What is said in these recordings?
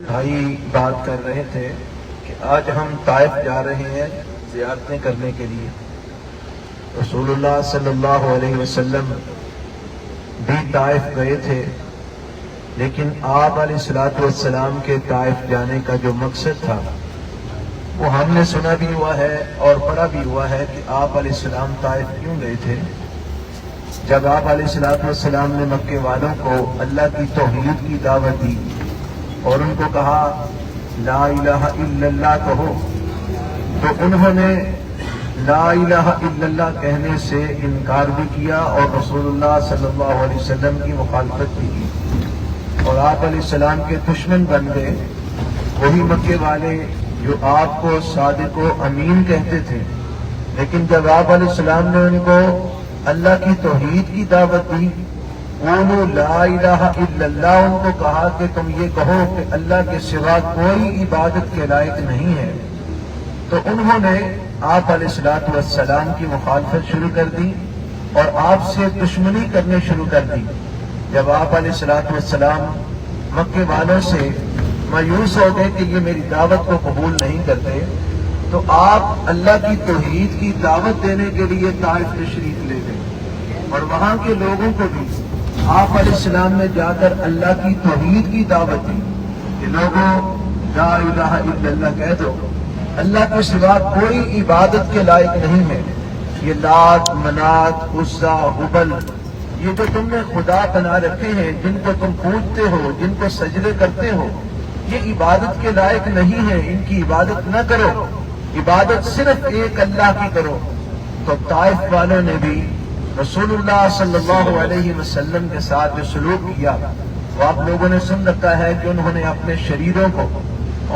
بھائی بات کر رہے تھے کہ آج ہم طائف جا رہے ہیں زیارتیں کرنے کے لیے۔ رسول اللہ صلی اللہ علیہ وسلم بھی طائف گئے تھے، لیکن آپ علیہ الصلوۃ والسلام کے طائف جانے کا جو مقصد تھا وہ ہم نے سنا بھی ہوا ہے اور پڑھا بھی ہوا ہے کہ آپ علیہ السلام طائف کیوں گئے تھے۔ جب آپ علیہ الصلوۃ والسلام نے مکے والوں کو اللہ کی توحید کی دعوت دی اور ان کو کہا لا الہ الا اللہ کہو، تو انہوں نے لا الہ الا اللہ کہنے سے انکار بھی کیا اور رسول اللہ صلی اللہ علیہ وسلم کی مخالفت بھی کی اور آپ علیہ السلام کے دشمن بن گئے۔ وہی مکے والے جو آپ کو صادق و امین کہتے تھے، لیکن جب آپ علیہ السلام نے ان کو اللہ کی توحید کی دعوت دی، قولوا لا الہ الا اللہ، ان کو کہا کہ تم یہ کہو کہ اللہ کے سوا کوئی عبادت کے لائق نہیں ہے، تو انہوں نے آپ علیہ الصلوۃ والسلام کی مخالفت شروع کر دی اور آپ سے دشمنی کرنے شروع کر دی۔ جب آپ علیہ الصلوۃ والسلام مکے والوں سے مایوس ہو گئے کہ یہ میری دعوت کو قبول نہیں کرتے، تو آپ اللہ کی توحید کی دعوت دینے کے لیے طائف تشریف لے گئے اور وہاں کے لوگوں کو بھی آپ علیہ السلام نے جا کر اللہ کی توحید کی دعوت دی کہ لوگوں لا الہ الا اللہ کہہ دو، اللہ کے سوا کوئی عبادت کے لائق نہیں ہے۔ یہ لات، منات، عزا، ہبل، یہ جو تم نے خدا بنا رکھے ہیں، جن کو تم پوجتے ہو، جن کو سجدے کرتے ہو، یہ عبادت کے لائق نہیں ہے، ان کی عبادت نہ کرو، عبادت صرف ایک اللہ کی کرو۔ تو طائف والوں نے بھی رسول اللہ صلی اللہ علیہ وسلم کے ساتھ جو سلوک کیا وہ آپ لوگوں نے سن رکھا ہے کہ انہوں نے اپنے شریروں کو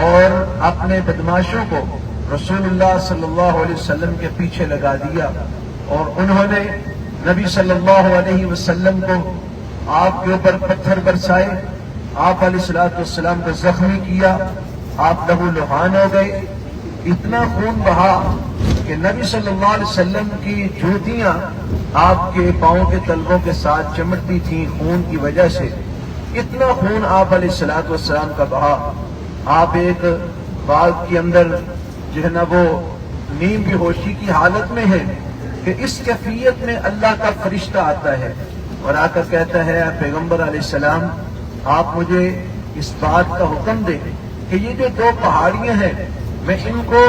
اور اپنے بدماشوں کو رسول اللہ صلی اللہ علیہ وسلم کے پیچھے لگا دیا اور انہوں نے نبی صلی اللہ علیہ وسلم کو آپ کے اوپر پتھر برسائے، آپ علیہ الصلوۃ والسلام کو زخمی کیا، آپ لہو لہان ہو گئے، اتنا خون بہا کہ نبی صلی اللہ علیہ وسلم کی جوتیاں آپ کے پاؤں کے تلووں کے ساتھ چمٹتی تھیں خون کی وجہ سے، اتنا خون آپ علیہ الصلوۃ والسلام کا بہا۔ آپ ایک باغ کے اندر جو ہے نا وہ نیم بے ہوشی کی حالت میں ہے کہ اس کیفیت میں اللہ کا فرشتہ آتا ہے اور آ کر کہتا ہے پیغمبر علیہ السلام آپ مجھے اس بات کا حکم دیں کہ یہ جو دو پہاڑیاں ہیں میں ان کو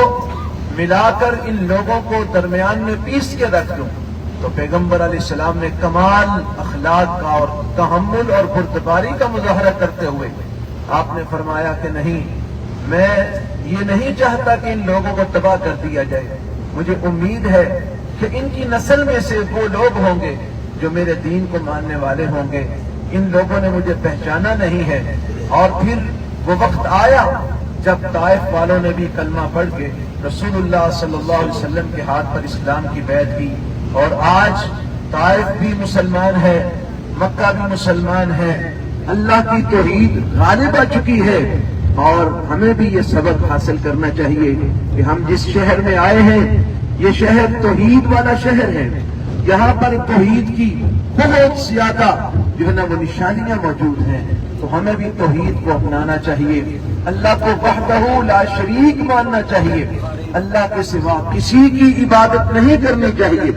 ملا کر ان لوگوں کو درمیان میں پیس کے رکھ دوں۔ تو پیغمبر علیہ السلام نے کمال اخلاق کا اور تحمل اور بردباری کا مظاہرہ کرتے ہوئے آپ نے فرمایا کہ نہیں، میں یہ نہیں چاہتا کہ ان لوگوں کو تباہ کر دیا جائے، مجھے امید ہے کہ ان کی نسل میں سے وہ لوگ ہوں گے جو میرے دین کو ماننے والے ہوں گے۔ ان لوگوں نے مجھے پہچانا نہیں ہے۔ اور پھر وہ وقت آیا جب طائف والوں نے بھی کلمہ پڑھ کے رسول اللہ صلی اللہ علیہ وسلم کے ہاتھ پر اسلام کی بیعت کی اور آج طائف بھی مسلمان ہے، مکہ بھی مسلمان ہے، اللہ کی توحید غالب آ چکی ہے۔ اور ہمیں بھی یہ سبق حاصل کرنا چاہیے کہ ہم جس شہر میں آئے ہیں یہ شہر توحید والا شہر ہے، یہاں پر توحید کی بہت زیادہ جو ہے نا وہ نشانیاں موجود ہیں، تو ہمیں بھی توحید کو اپنانا چاہیے، اللہ کو وحدہ لا شریک ماننا چاہیے، اللہ کے سوا کسی کی عبادت نہیں کرنی چاہیے۔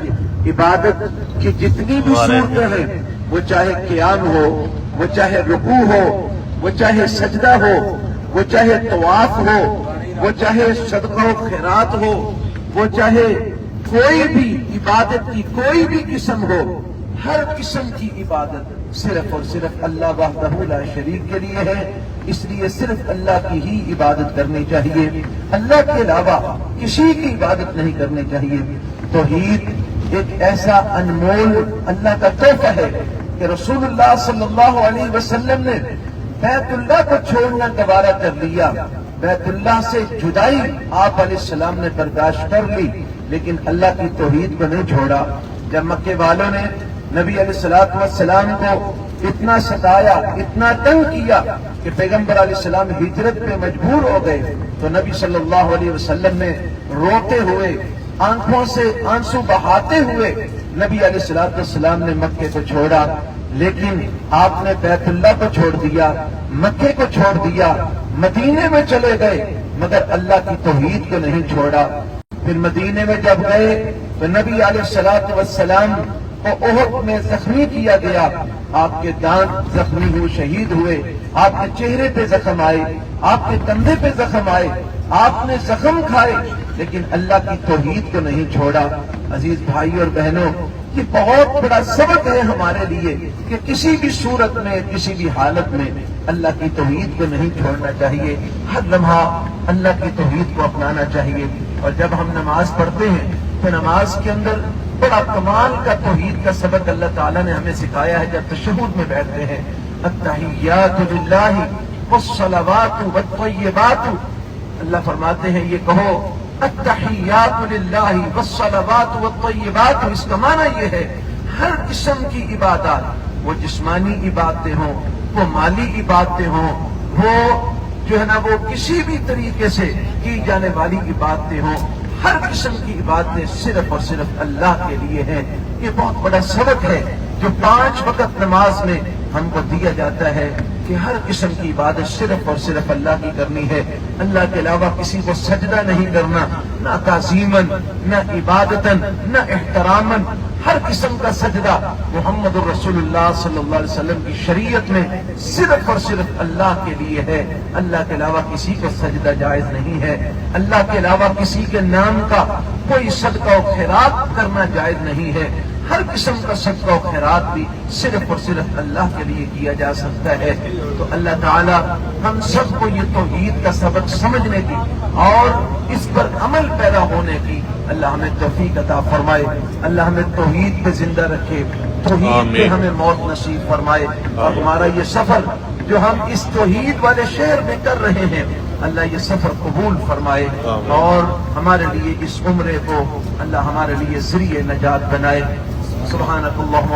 عبادت کی جتنی بھی صورتیں ہیں، وہ چاہے قیام ہو، وہ چاہے رکوع ہو، وہ چاہے سجدہ ہو، وہ چاہے طواف ہو، وہ چاہے صدقہ و خیرات ہو، وہ چاہے کوئی بھی عبادت کی کوئی بھی قسم ہو، ہر قسم کی عبادت صرف اور صرف اللہ وحدہ لا شریک کے لیے ہے۔ اس لیے صرف اللہ کی ہی عبادت کرنی چاہیے، اللہ کے علاوہ کسی کی عبادت نہیں کرنی چاہیے۔ توحید ایک ایسا انمول اللہ کا تحفہ ہے کہ رسول اللہ صلی اللہ علیہ وسلم نے بیت اللہ کو چھوڑنا گوارا کر لیا، بیت اللہ سے جدائی آپ علیہ السلام نے برداشت کر لی، لیکن اللہ کی توحید کو نہیں چھوڑا۔ جب مکے والوں نے نبی علیہ الصلوۃ والسلام کو اتنا ستایا، اتنا تنگ کیا کہ پیغمبر علیہ السلام ہجرت پہ مجبور ہو گئے، تو نبی صلی اللہ علیہ وسلم نے روتے ہوئے، آنکھوں سے آنسو بہاتے ہوئے نبی علیہ الصلوۃ والسلام نے مکے کو چھوڑا، لیکن آپ نے بیت اللہ کو چھوڑ دیا، مکے کو چھوڑ دیا، مدینے میں چلے گئے مگر اللہ کی توحید کو نہیں چھوڑا. پھر مدینے میں جب گئے تو نبی علیہ الصلوۃ والسلام کو احد میں زخمی کیا گیا. آپ کے دانت زخمی ہوئے، شہید ہوئے، آپ کے چہرے پہ زخم آئے، آپ کے کندھے پہ زخم آئے، آپ نے زخم کھائے لیکن اللہ کی توحید کو نہیں چھوڑا. عزیز بھائی اور بہنوں، یہ بہت بڑا سبق ہے ہمارے لیے کہ کسی بھی صورت میں، کسی بھی حالت میں اللہ کی توحید کو نہیں چھوڑنا چاہیے. ہر لمحہ اللہ کی توحید کو اپنانا چاہیے. اور جب ہم نماز پڑھتے ہیں تو نماز کے اندر بڑا کمال کا توحید کا سبق اللہ تعالیٰ نے ہمیں سکھایا ہے. جب تشہد میں بیٹھتے ہیں، التحیات للہ والصلوات والطیبات، اللہ فرماتے ہیں یہ کہو التحیات للہ والصلوات والطیبات. اس کا معنی یہ ہے ہر قسم کی عبادات، وہ جسمانی عبادتیں ہوں، وہ مالی عبادتیں ہوں، وہ جو ہے نا وہ کسی بھی طریقے سے کی جانے والی عبادتیں ہوں، ہر قسم کی عبادتیں صرف اور صرف اللہ کے لیے ہیں. یہ بہت بڑا سبق ہے جو 5 وقت نماز میں ہم کو دیا جاتا ہے کہ ہر قسم کی عبادت صرف اور صرف اللہ کی کرنی ہے. اللہ کے علاوہ کسی کو سجدہ نہیں کرنا، نہ تعظیماً، نہ عبادتاً، نہ احتراماً. ہر قسم کا سجدہ محمد الرسول اللہ صلی اللہ علیہ وسلم کی شریعت میں صرف اور صرف اللہ کے لیے ہے. اللہ کے علاوہ کسی کو سجدہ جائز نہیں ہے. اللہ کے علاوہ کسی کے نام کا کوئی صدقہ و خیرات کرنا جائز نہیں ہے. ہر قسم کا صدقہ و خیرات بھی صرف اور صرف اللہ کے لیے کیا جا سکتا ہے. تو اللہ تعالی ہم سب کو یہ توحید کا سبق سمجھنے کی اور اس پر عمل پیدا ہونے کی اللہ ہمیں توفیق عطا فرمائے. اللہ ہمیں توحید پہ زندہ رکھے، توحید پہ ہمیں موت نصیب فرمائے. اور ہمارا یہ سفر جو ہم اس توحید والے شہر میں کر رہے ہیں، اللہ یہ سفر قبول فرمائے اور ہمارے لیے اس عمرے کو اللہ ہمارے لیے ذریعہ نجات بنائے. سبحانک اللہم